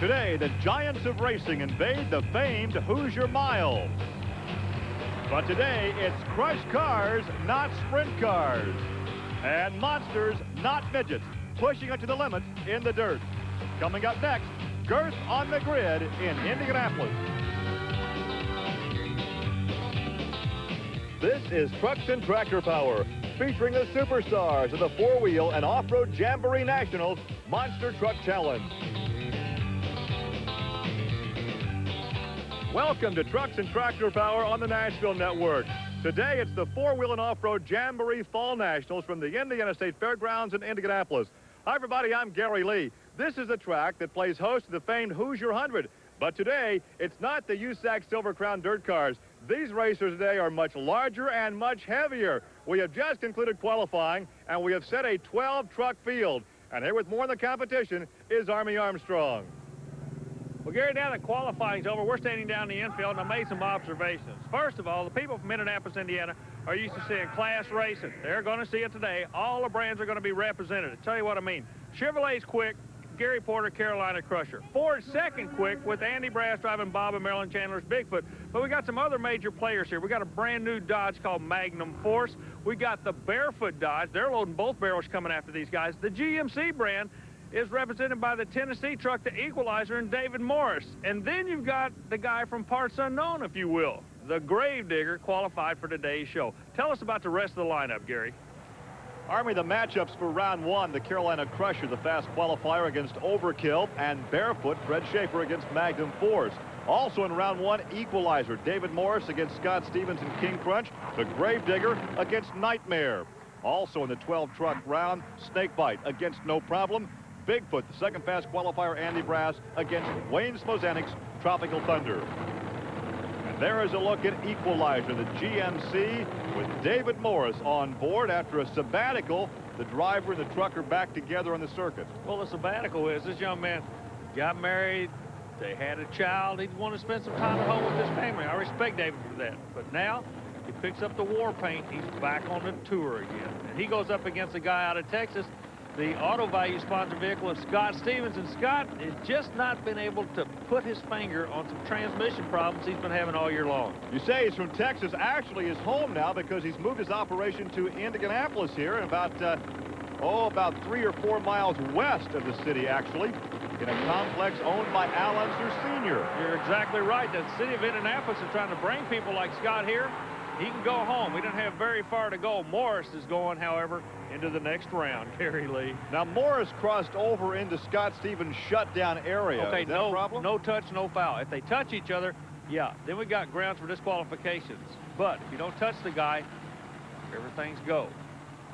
Today, the giants of racing invade the famed Hoosier Mile. But today, it's crush cars, not sprint cars. And monsters, not midgets, pushing it to the limits in the dirt. Coming up next, Girth on the Grid in Indianapolis. This is Trucks and Tractor Power, featuring the superstars of the four-wheel and off-road Jamboree Nationals Monster Truck Challenge. Welcome to Trucks and Tractor Power on the Nashville Network. Today, it's the four-wheel and off-road Jamboree Fall Nationals from the Indiana State Fairgrounds in Indianapolis. Hi, everybody. I'm Gary Lee. This is the track that plays host to the famed Hoosier 100. But today, it's not the USAC Silver Crown dirt cars. These racers today are much larger and much heavier. We have just concluded qualifying, and we have set a 12-truck field. And here with more in the competition is Army Armstrong. Well, Gary, now that qualifying's over, we're standing down in the infield, and I made some observations. First of all, the people from Indianapolis, Indiana, are used to seeing class racing. They're going to see it today. All the brands are going to be represented. I'll tell you what I mean. Chevrolet's quick, Gary Porter, Carolina Crusher. Ford's second quick with Andy Brass driving Bob and Marilyn Chandler's Bigfoot. But we got some other major players here. We got a brand new Dodge called Magnum Force. We got the Barefoot Dodge. They're loading both barrels coming after these guys. The GMC brand is represented by the Tennessee truck, the Equalizer, and David Morris. And then you've got the guy from Parts Unknown, if you will. The Gravedigger qualified for today's show. Tell us about the rest of the lineup, Gary. Army, the matchups for round one, the Carolina Crusher, the fast qualifier against Overkill, and Barefoot, Fred Schaefer against Magnum Force. Also in round one, Equalizer, David Morris against Scott Stevens and King Crunch, the Gravedigger against Nightmare. Also in the 12-truck round, Snakebite against No Problem, Bigfoot, the second fast qualifier, Andy Brass, against Wayne Smozanik's Tropical Thunder. And there is a look at Equalizer, the GMC, with David Morris on board after a sabbatical. The driver and the truck are back together on the circuit. Well, the sabbatical is this young man got married, they had a child, he wanted to spend some time at home with his family. I respect David for that. But now he picks up the war paint, he's back on the tour again. And he goes up against a guy out of Texas, the Auto Value sponsor vehicle of Scott Stevens, and Scott has just not been able to put his finger on some transmission problems he's been having all year long. You say he's from Texas. Actually, he's home now because he's moved his operation to Indianapolis here, and about 3 or 4 miles west of the city, actually, in a complex owned by Al Unser Sr. You're exactly right. The city of Indianapolis is trying to bring people like Scott here. He can go home. We don't have very far to go. Morris is going, however, into the next round, Gary Lee. Now, Morris crossed over into Scott Stevens' shutdown area. Okay, is that a problem? No touch, no foul. If they touch each other, yeah, then we got grounds for disqualifications. But if you don't touch the guy, everything's go.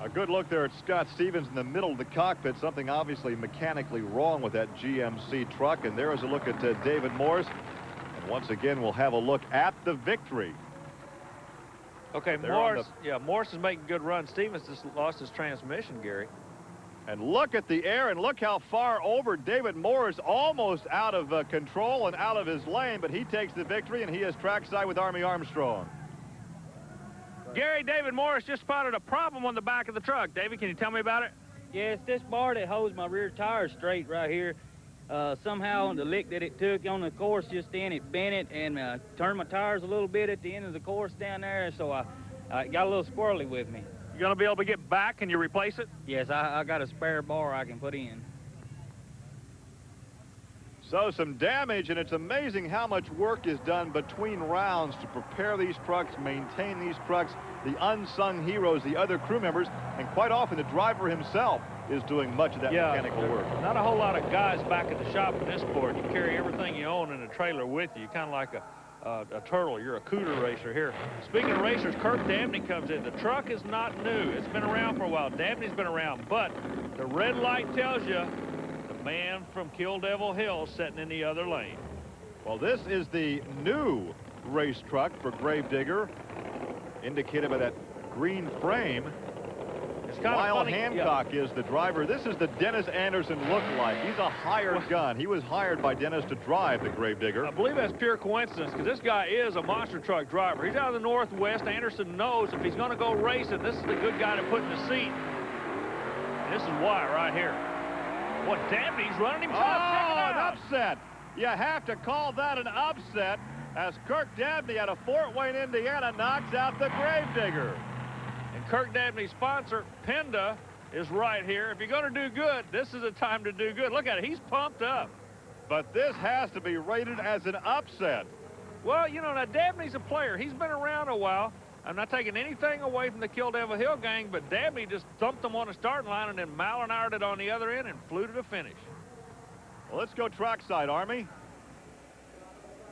A good look there at Scott Stevens in the middle of the cockpit. Something obviously mechanically wrong with that GMC truck. And there is a look at David Morris. And once again, we'll have a look at the victory. Okay, Morris is making good runs. Stevens just lost his transmission, Gary. And look at the air, and look how far over David Morris, almost out of control and out of his lane, but he takes the victory, and he is trackside with Army Armstrong. Gary, David Morris just spotted a problem on the back of the truck. David, can you tell me about it? Yeah, it's this bar that holds my rear tire straight right here. Somehow the lick that it took on the course just then, it bent it and turned my tires a little bit at the end of the course down there, so I got a little squirrely with me. You gonna be able to get back? Can you replace it? Yes, I got a spare bar I can put in. So some damage, and it's amazing how much work is done between rounds to prepare these trucks, maintain these trucks, the unsung heroes, the other crew members, and quite often the driver himself is doing much of that mechanical work. Not a whole lot of guys back at the shop in this sport. You carry everything you own in a trailer with you. You're kind of like a turtle. You're a cooter racer here. Speaking of racers, Kirk Dabney comes in. The truck is not new. It's been around for a while. Dabney's been around, but the red light tells you the man from Kill Devil Hill sitting in the other lane. Well, this is the new race truck for Gravedigger, indicated by that green frame. It's kind Lyle of funny. Hancock is the driver. This is the Dennis Anderson lookalike. He's a hired gun. He was hired by Dennis to drive the Gravedigger. I believe that's pure coincidence, because this guy is a monster truck driver. He's out of the Northwest. Anderson knows if he's going to go racing, this is the good guy to put in the seat. And this is why right here. What, Dabney's running him tough. Oh, an upset. You have to call that an upset, as Kirk Dabney out of Fort Wayne, Indiana, knocks out the Gravedigger. And Kirk Dabney's sponsor, PENDA, is right here. If you're going to do good, this is a time to do good. Look at it. He's pumped up. But this has to be rated as an upset. Well, you know, now Dabney's a player. He's been around a while. I'm not taking anything away from the Kill Devil Hill gang, but Dabney just thumped them on the starting line and then Malinired it on the other end and flew to the finish. Well, let's go trackside, Army.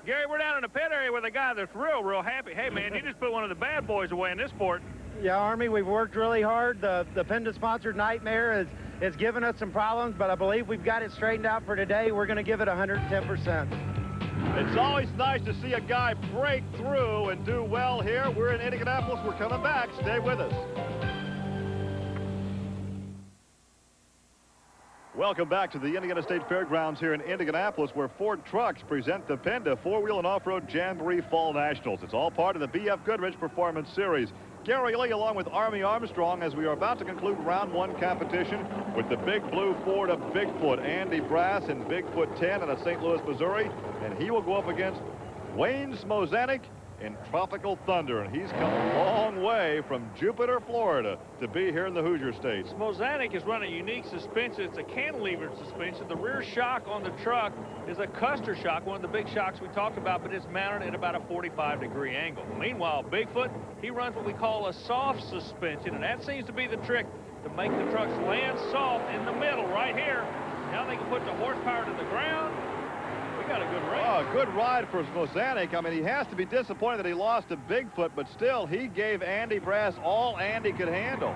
Gary, we're down in the pit area with a guy that's real happy. Hey, man, you just put one of the bad boys away in this sport. Yeah, Army, we've worked really hard. The PENDA-sponsored Nightmare has given us some problems, but I believe we've got it straightened out for today. We're going to give it 110%. It's always nice to see a guy break through and do well here. We're in Indianapolis. We're coming back. Stay with us. Welcome back to the Indiana State Fairgrounds here in Indianapolis, where Ford Trucks present the PENDA Four-Wheel and Off-Road Jamboree Fall Nationals. It's all part of the B.F. Goodrich Performance Series. Gary Lee along with Army Armstrong as we are about to conclude round one competition with the big blue Ford of Bigfoot, Andy Brass in Bigfoot 10 out of St. Louis, Missouri. And he will go up against Wayne Smozanik in Tropical Thunder. And he's come a long way from Jupiter, Florida to be here in the Hoosier State. Smozanik is running a unique suspension. It's a cantilever suspension. The rear shock on the truck is a Custer shock, one of the big shocks we talked about, but it's mounted at about a 45-degree angle. Meanwhile, Bigfoot, he runs what we call a soft suspension, and that seems to be the trick to make the trucks land soft in the middle right here. Now they can put the horsepower to the ground. We got a good race. Oh, good ride for Smozanik. I mean, he has to be disappointed that he lost to Bigfoot, but still, he gave Andy Brass all Andy could handle.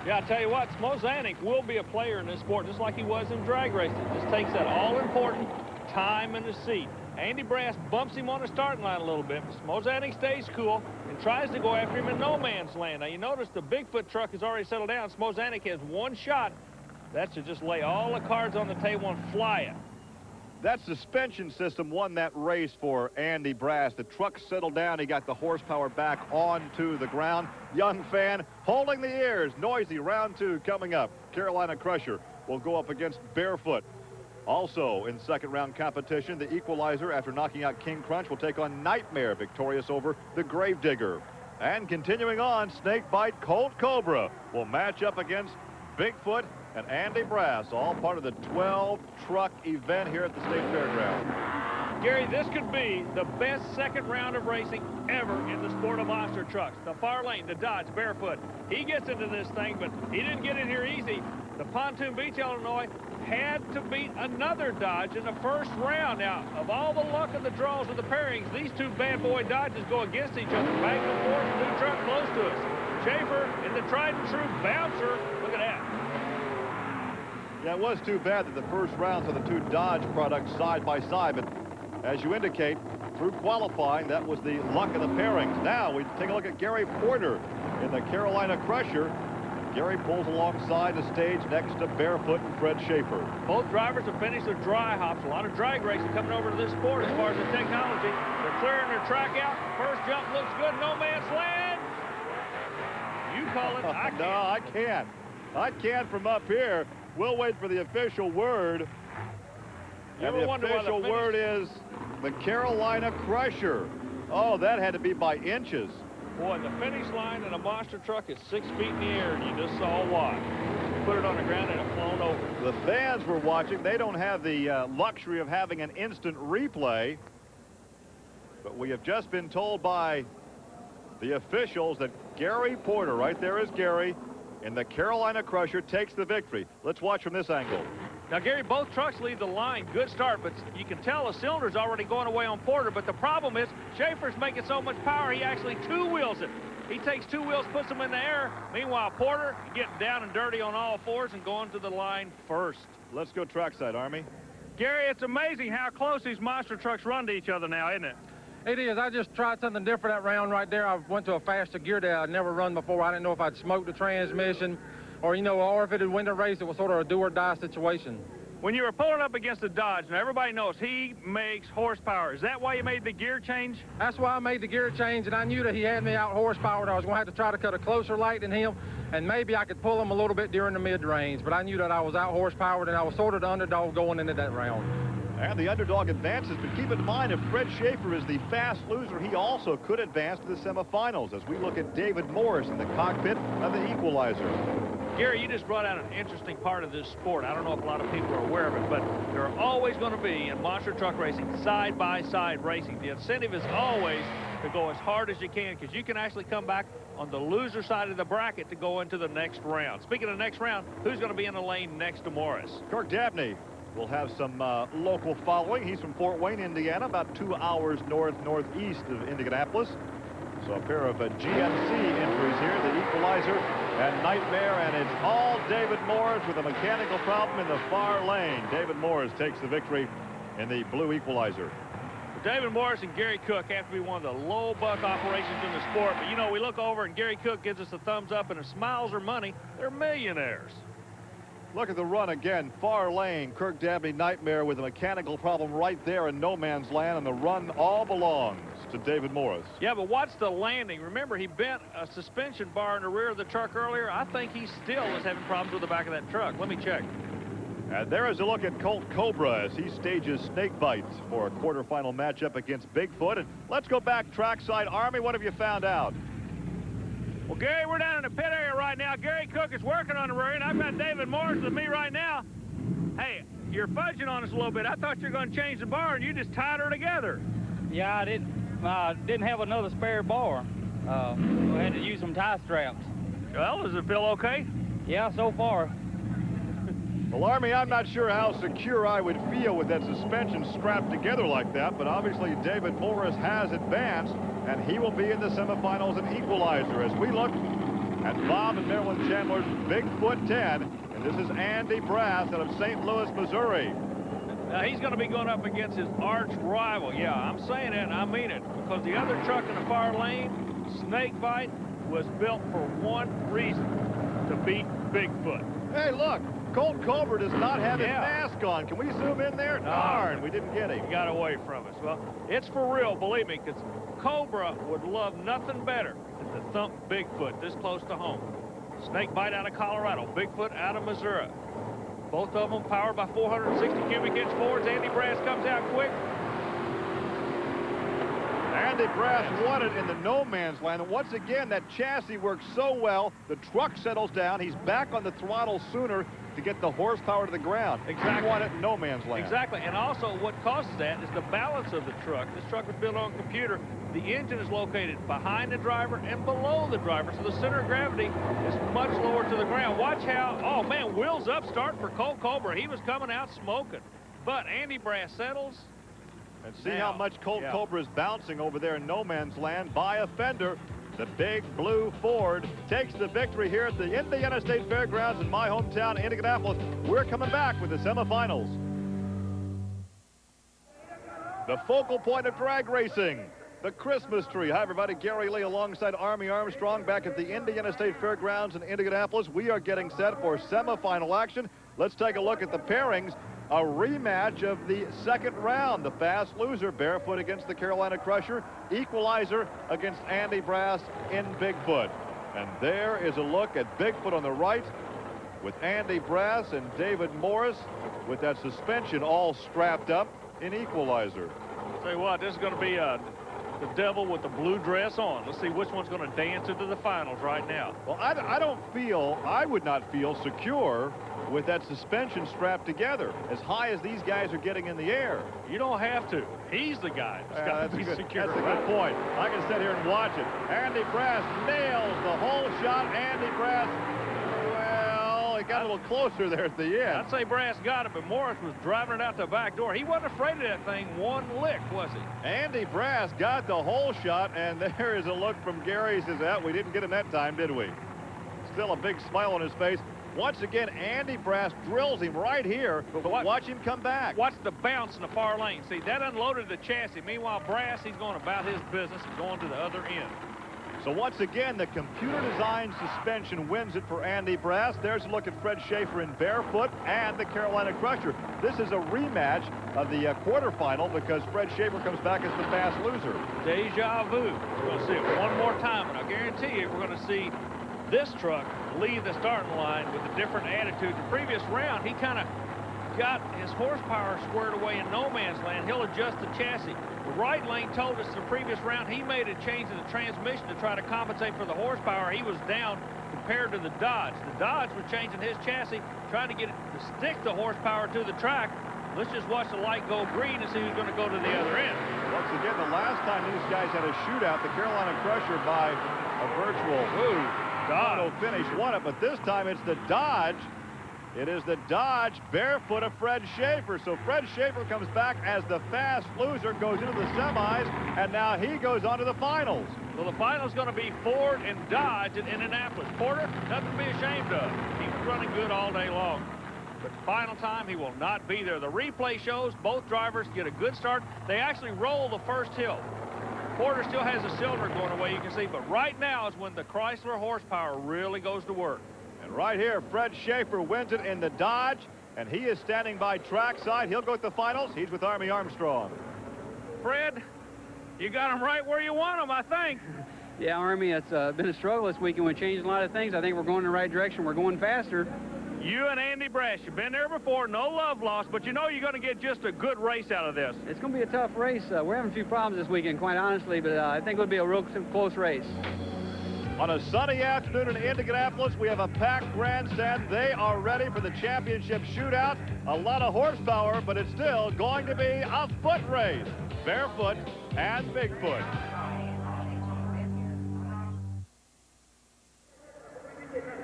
Yeah, I tell you what, Smozanik will be a player in this sport, just like he was in drag racing. Just takes that all-important time in the seat. Andy Brass bumps him on the starting line a little bit, but Smozanik stays cool and tries to go after him in no man's land. Now, you notice the Bigfoot truck has already settled down. Smozanik has one shot. That should just lay all the cards on the table and fly it. That suspension system won that race for Andy Brass. The truck settled down. He got the horsepower back onto the ground. Young fan holding the ears. Noisy round two coming up. Carolina Crusher will go up against Barefoot. Also in second round competition, the Equalizer, after knocking out King Crunch, will take on Nightmare, victorious over the Gravedigger. And continuing on, Snakebite Colt Cobra will match up against Bigfoot and Andy Brass, all part of the 12-truck event here at the State Fairground. Gary, this could be the best second round of racing ever in the sport of monster trucks. The far lane, the Dodge, Barefoot. He gets into this thing, but he didn't get in here easy. The Pontoon Beach, Illinois, had to beat another Dodge in the first round. Now, of all the luck of the draws of the pairings, these two bad boy Dodges go against each other. Back and forth, new truck close to us. Schaefer in the tried and true bouncer. Look at that. Yeah, it was too bad that the first rounds of the two Dodge products side by side, but as you indicate, through qualifying, that was the luck of the pairings. Now we take a look at Gary Porter in the Carolina Crusher. Gary pulls alongside the stage next to Barefoot and Fred Schaefer. Both drivers have finished their dry hops. A lot of drag racing coming over to this sport as far as the technology. They're clearing their track out. First jump looks good. No man's land. You call it. I can't. No, I can't. I can't from up here. We'll wait for the official word. And the official word is the Carolina Crusher. Oh, that had to be by inches. Boy, the finish line in a monster truck is 6 feet in the air, and you just saw why. Put it on the ground and it flown over. The fans were watching. They don't have the luxury of having an instant replay. But we have just been told by the officials that Gary Porter, right there is Gary, in the Carolina Crusher, takes the victory. Let's watch from this angle. Now, Gary, both trucks lead the line. Good start, but you can tell the cylinder's already going away on Porter. But the problem is Schaefer's making so much power, he actually two-wheels it. He takes two wheels, puts them in the air. Meanwhile, Porter getting down and dirty on all fours and going to the line first. Let's go trackside, Army. Gary, it's amazing how close these monster trucks run to each other now, isn't it? It is. I just tried something different that round right there. I went to a faster gear that I'd never run before. I didn't know if I'd smoked the transmission or, you know, or if it had win the race. It was sort of a do-or-die situation. When you were pulling up against the Dodge, now everybody knows he makes horsepower. Is that why you made the gear change? That's why I made the gear change, and I knew that he had me out horsepowered. I was going to have to try to cut a closer light than him, and maybe I could pull him a little bit during the mid-range, but I knew that I was out horsepowered, and I was sort of the underdog going into that round. And the underdog advances, but keep in mind, if Fred Schaefer is the fast loser, he also could advance to the semifinals as we look at David Morris in the cockpit of the equalizer. Gary, you just brought out an interesting part of this sport. I don't know if a lot of people are aware of it, but there are always going to be, in monster truck racing, side-by-side racing. The incentive is always to go as hard as you can, because you can actually come back on the loser side of the bracket to go into the next round. Speaking of the next round, who's going to be in the lane next to Morris? Kirk Dabney will have some local following. He's from Fort Wayne, Indiana, about 2 hours northeast of Indianapolis. So a pair of GMC entries here, the equalizer and Nightmare, and it's all David Morris with a mechanical problem in the far lane. David Morris takes the victory in the blue equalizer. David Morris and Gary Cook have to be one of the low buck operations in the sport, but you know, we look over and Gary Cook gives us a thumbs up, and if smiles are money, they're millionaires. Look at the run again, far lane. Kirk Dabney Nightmare with a mechanical problem right there in no man's land, and the run all belongs to David Morris. Yeah, but watch the landing. Remember, he bent a suspension bar in the rear of the truck earlier. I think he still is having problems with the back of that truck. Let me check. And there is a look at Colt Cobra as he stages snake bites for a quarterfinal matchup against Bigfoot. And let's go back trackside. Army, what have you found out? Well, Gary, we're down in the pit area right now. Gary Cook is working on the rear, and I've got David Morris with me right now. Hey, you're fudging on us a little bit. I thought you were going to change the bar, and you just tied her together. Yeah, I didn't have another spare bar. We had to use some tie straps. Well, does it feel okay? Yeah, so far. Well, Army, I'm not sure how secure I would feel with that suspension strapped together like that, but obviously David Morris has advanced, and he will be in the semifinals and equalizer as we look at Bob and Marilyn Chandler's Bigfoot 10, and this is Andy Brass out of St. Louis, Missouri. Now, he's going to be going up against his arch rival. Yeah, I'm saying it, and I mean it, because the other truck in the far lane, Snakebite, was built for one reason, to beat Bigfoot. Hey, look, Colt Cobra does not have his mask on. Can we zoom in there? Darn, we didn't get him. He got away from us. Well, it's for real, believe me, because Cobra would love nothing better than to thump Bigfoot this close to home. Snakebite out of Colorado, Bigfoot out of Missouri. Both of them powered by 460 cubic inch Fords. Andy Brass comes out quick. Andy Brass won it in the no man's land. And once again, that chassis works so well, the truck settles down. He's back on the throttle sooner to get the horsepower to the ground. Exactly. He won it in no man's land. Exactly. And also what causes that is the balance of the truck. This truck was built on a computer. The engine is located behind the driver and below the driver, so the center of gravity is much lower to the ground. Watch how, oh man, wheels up start for Colt Cobra. He was coming out smoking. But Andy Brass settles. And see how much Colt Cobra is bouncing over there in no man's land by a fender. The big blue Ford takes the victory here at the Indiana State Fairgrounds in my hometown, Indianapolis. We're coming back with the semifinals. The focal point of drag racing, the Christmas tree. Hi, everybody. Gary Lee alongside Army Armstrong back at the Indiana State Fairgrounds in Indianapolis. We are getting set for semifinal action. Let's take a look at the pairings. A rematch of the second round. The fast loser, Barefoot against the Carolina Crusher. Equalizer against Andy Brass in Bigfoot. And there is a look at Bigfoot on the right with Andy Brass and David Morris with that suspension all strapped up in Equalizer. Tell you what, this is going to be the devil with the blue dress on. Let's see which one's going to dance into the finals right now. Well, I would not feel secure with that suspension strapped together as high as these guys are getting in the air. You don't have to. He's the guy that's got to be secure. That's a good point. I can sit here and watch it. Andy Brass nails the whole shot. Andy Brass, well, it got a little closer there at the end. I'd say Brass got it, but Morris was driving it out the back door. He wasn't afraid of that thing one lick, was he? Andy Brass got the whole shot, and there is a look from Gary. He says, "Ah, we didn't get him that time, did we?" Still a big smile on his face. Once again, Andy Brass drills him right here, but watch him come back. Watch the bounce in the far lane. See, that unloaded the chassis. Meanwhile, Brass, he's going about his business and going to the other end. So once again, the computer-designed suspension wins it for Andy Brass. There's a look at Fred Schaefer in Barefoot and the Carolina Crusher. This is a rematch of the quarterfinal because Fred Schaefer comes back as the fast loser. Deja vu. We're going to see it one more time, and I guarantee you we're going to see this truck leave the starting line with a different attitude. The previous round, he kind of got his horsepower squared away in no man's land, he'll adjust the chassis. The right lane told us the previous round he made a change in the transmission to try to compensate for the horsepower he was down compared to the Dodge. The Dodge was changing his chassis, trying to get it to stick the horsepower to the track. Let's just watch the light go green and see who's going to go to the other end. Once again, the last time these guys had a shootout, the Carolina Crusher by a virtual Dodge finish won it, but this time it's the Dodge. It is the Dodge barefoot of Fred Schaefer. So Fred Schaefer comes back as the fast loser, goes into the semis, and now he goes on to the finals. Well, the final's going to be Ford and Dodge in Indianapolis. Porter, nothing to be ashamed of. He was running good all day long. But final time, he will not be there. The replay shows both drivers get a good start. They actually roll the first hill. Porter still has a cylinder going away, you can see, but right now is when the Chrysler horsepower really goes to work. And right here, Fred Schaefer wins it in the Dodge, and he is standing by trackside. He'll go to the finals. He's with Army Armstrong. Fred, you got them right where you want them, I think. Yeah, Army, it's been a struggle this weekend. We changed a lot of things. I think we're going in the right direction. We're going faster. You and Andy Brass, you've been there before, no love lost, but you know you're going to get just a good race out of this. It's going to be a tough race. We're having a few problems this weekend, quite honestly, but I think it'll be a real close race. On a sunny afternoon in Indianapolis, we have a packed grandstand. They are ready for the championship shootout. A lot of horsepower, but it's still going to be a foot race. Barefoot and Bigfoot.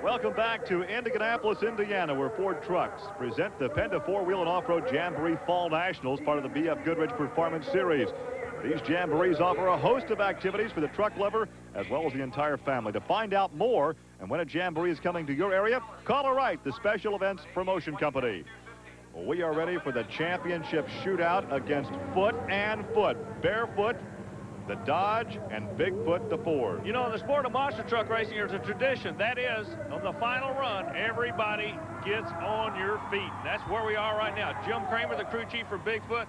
Welcome back to Indianapolis, Indiana, where Ford Trucks present the PENDA four-wheel and off-road Jamboree Fall Nationals, part of the BF Goodrich Performance Series. These jamborees offer a host of activities for the truck lover as well as the entire family. To find out more and when a jamboree is coming to your area, call or write the Special Events Promotion Company. We are ready for the championship shootout against foot and foot. Barefoot, the Dodge, and Bigfoot, the Ford. You know, in the sport of monster truck racing, there's a tradition. That is, on the final run, everybody gets on your feet. That's where we are right now. Jim Kramer, the crew chief for Bigfoot,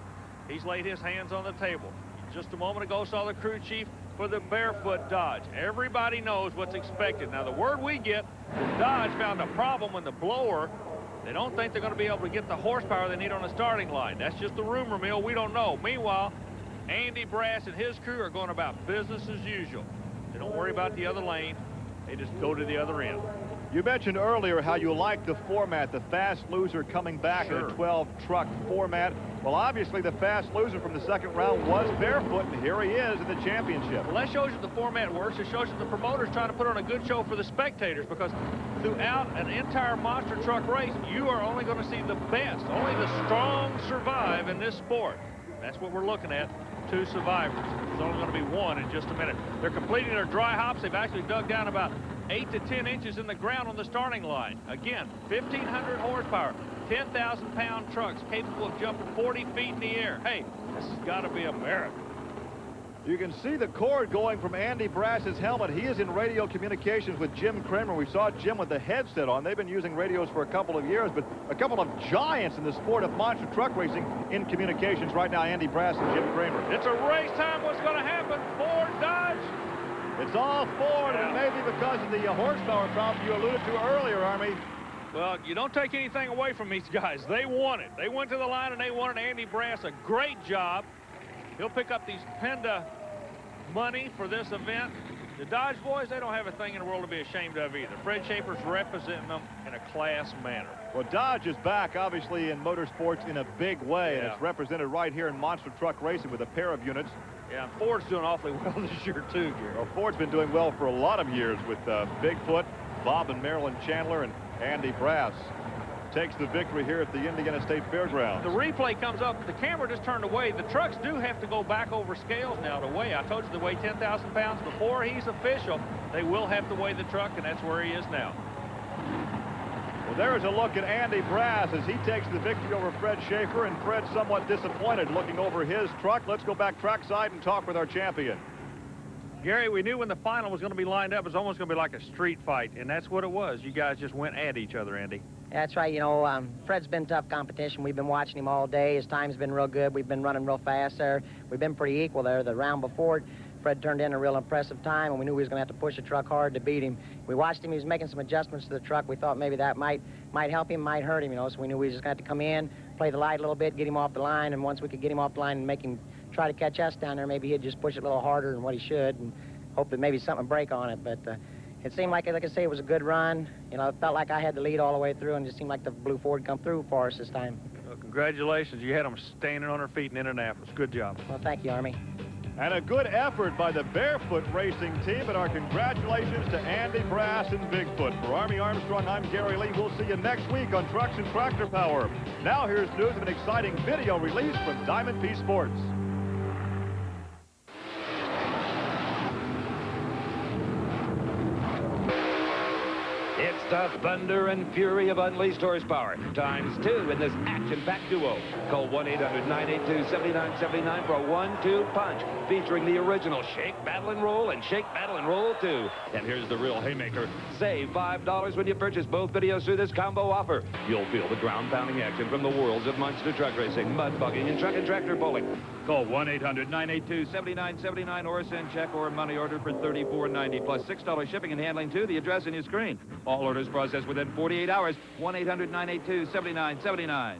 he's laid his hands on the table. Just a moment ago, saw the crew chief for the Barefoot Dodge. Everybody knows what's expected. Now, the word we get, the Dodge found a problem when the blower, they don't think they're going to be able to get the horsepower they need on the starting line. That's just the rumor mill. We don't know. Meanwhile, Andy Brass and his crew are going about business as usual. They don't worry about the other lane. They just go to the other end. You mentioned earlier how you like the format, the fast loser coming back in a 12-truck format. Well, obviously, the fast loser from the second round was Barefoot, and here he is in the championship. Well, that shows you the format works. It shows you the promoters trying to put on a good show for the spectators, because throughout an entire monster truck race, you are only going to see the best. Only the strong survive in this sport. That's what we're looking at. 2 survivors. There's only going to be 1 in just a minute. They're completing their dry hops. They've actually dug down about 8 to 10 inches in the ground on the starting line. Again, 1,500 horsepower, 10,000-pound trucks capable of jumping 40 feet in the air. Hey, this has got to be America. You can see the cord going from Andy Brass's helmet. He is in radio communications with Jim Kramer. We saw Jim with the headset on. They've been using radios for a couple of years, but a couple of giants in the sport of monster truck racing in communications right now, Andy Brass and Jim Kramer. It's a race time. What's going to happen? Ford, Dodge? It's all Ford, and maybe because of the horsepower problem you alluded to earlier, Army. Well, you don't take anything away from these guys. They won it. They went to the line, and they won it. Andy Brass, a great job. He'll pick up these PENDA money for this event. The Dodge boys, they don't have a thing in the world to be ashamed of either. Fred Schaefer's representing them in a class manner. Well, Dodge is back, obviously, in motorsports in a big way, and it's represented right here in monster truck racing with a pair of units. Yeah, and Ford's doing awfully well this year, too, Gary. Well, Ford's been doing well for a lot of years with Bigfoot, Bob and Marilyn Chandler, and Andy Brass. Takes the victory here at the Indiana State Fairgrounds. The replay comes up. The camera just turned away. The trucks do have to go back over scales now to weigh. I told you they weigh 10,000 pounds before he's official. They will have to weigh the truck, and that's where he is now. Well, there's a look at Andy Brass as he takes the victory over Fred Schaefer, and Fred's somewhat disappointed looking over his truck. Let's go back trackside and talk with our champion. Gary, we knew when the final was going to be lined up, it was almost going to be like a street fight, and that's what it was. You guys just went at each other, Andy. That's right. You know, Fred's been tough competition. We've been watching him all day. His time's been real good. We've been running real fast there. We've been pretty equal there. The round before, Fred turned in a real impressive time, and we knew we was going to have to push the truck hard to beat him. We watched him. He was making some adjustments to the truck. We thought maybe that might help him, might hurt him, you know, so we knew we just got to come in, play the light a little bit, get him off the line, and once we could get him off the line and make him try to catch us down there, maybe he'd just push it a little harder than what he should and hope that maybe something would break on it. But it seemed like I say, it was a good run. You know, it felt like I had the lead all the way through, and it just seemed like the Blue Ford come through for us this time. Well, congratulations. You had them standing on their feet in Indianapolis. Good job. Well, thank you, Army. And a good effort by the Barefoot Racing team, and our congratulations to Andy Brass and Bigfoot. For Army Armstrong, I'm Gary Lee. We'll see you next week on Trucks and Tractor Power. Now here's news of an exciting video release from Diamond P Sports. It's the thunder and fury of unleashed horsepower, ×2 in this action-packed duo. Call 1-800-982-7979 for a 1-2 punch, featuring the original Shake, Battle, and Roll and Shake, Battle, and Roll 2. And here's the real haymaker. Save $5 when you purchase both videos through this combo offer. You'll feel the ground-pounding action from the worlds of monster truck racing, mud bugging, and truck and tractor pulling. Call 1-800-982-7979 or send check or money order for $34.90 plus $6 shipping and handling to the address on your screen. All orders processed within 48 hours. 1-800-982-7979.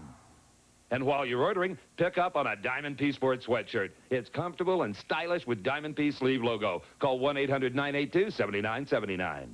And while you're ordering, pick up on a Diamond P Sports sweatshirt. It's comfortable and stylish with Diamond P sleeve logo. Call 1-800-982-7979.